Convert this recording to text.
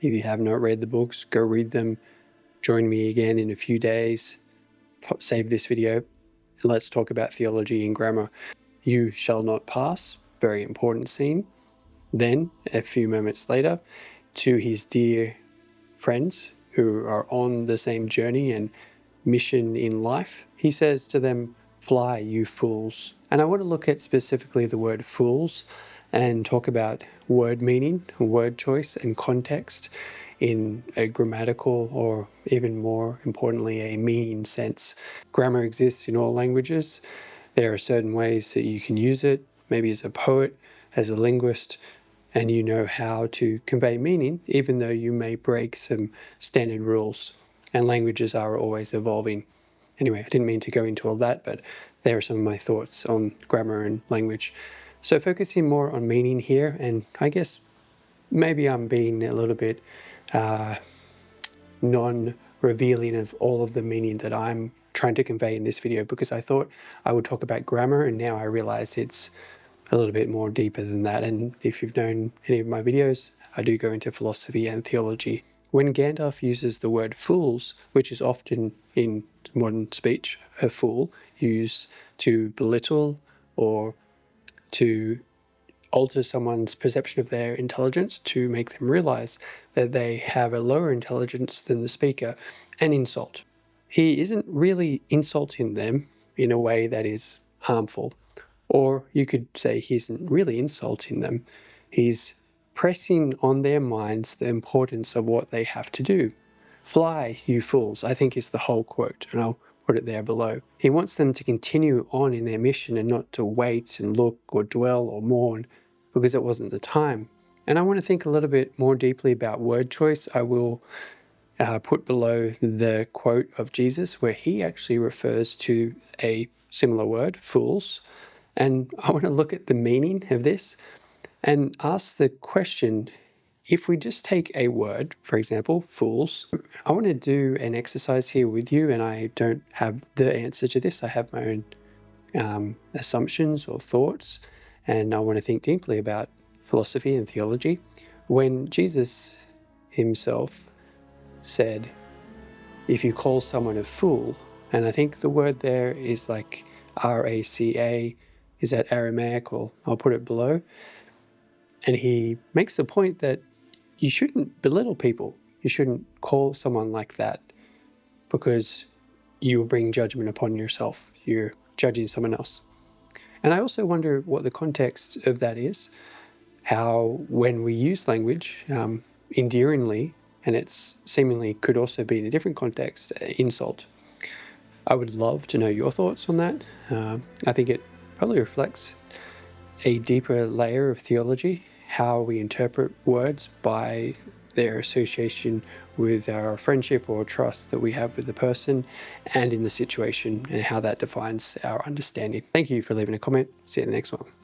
If you have not read the books, go read them. Join me again in a few days. Save this video and let's talk about theology and grammar. You shall not pass, very important scene. Then, a few moments later, to his dear friends who are on the same journey and mission in life, he says to them, "Fly, you fools." And I want to look at specifically the word fools and talk about word meaning, word choice, and context in a grammatical or even more importantly, a meaning sense. Grammar exists in all languages. There are certain ways that you can use it, maybe as a poet, as a linguist, and you know how to convey meaning, even though you may break some standard rules. And languages are always evolving. Anyway, I didn't mean to go into all that, but there are some of my thoughts on grammar and language. So focusing more on meaning here, and I guess maybe I'm being a little bit non-revealing of all of the meaning that I'm trying to convey in this video, because I thought I would talk about grammar, and now I realize it's a little bit more deeper than that. And if you've known any of my videos, I do go into philosophy and theology. When Gandalf uses the word fools, which is often in modern speech, a fool, used to belittle or to alter someone's perception of their intelligence, to make them realize that they have a lower intelligence than the speaker, and insult. He isn't really insulting them in a way that is harmful. Or you could say he isn't really insulting them. He's pressing on their minds the importance of what they have to do. "Fly, you fools," I think is the whole quote, and I'll put it there below. He wants them to continue on in their mission and not to wait and look or dwell or mourn because it wasn't the time. And I want to think a little bit more deeply about word choice. I will put below the quote of Jesus where he actually refers to a similar word, fools. And I want to look at the meaning of this and ask the question, if we just take a word, for example, fools, I want to do an exercise here with you, and I don't have the answer to this. I have my own assumptions or thoughts, and I want to think deeply about philosophy and theology. When Jesus himself said, if you call someone a fool, and I think the word there is like R-A-C-A, is that Aramaic, or I'll put it below. And he makes the point that you shouldn't belittle people. You shouldn't call someone like that because you will bring judgment upon yourself. You're judging someone else. And I also wonder what the context of that is, how when we use language endearingly, and it's seemingly could also be in a different context, insult. I would love to know your thoughts on that. I think it probably reflects a deeper layer of theology, how we interpret words by their association with our friendship or trust that we have with the person and in the situation, and how that defines our understanding. Thank you for leaving a comment. See you in the next one.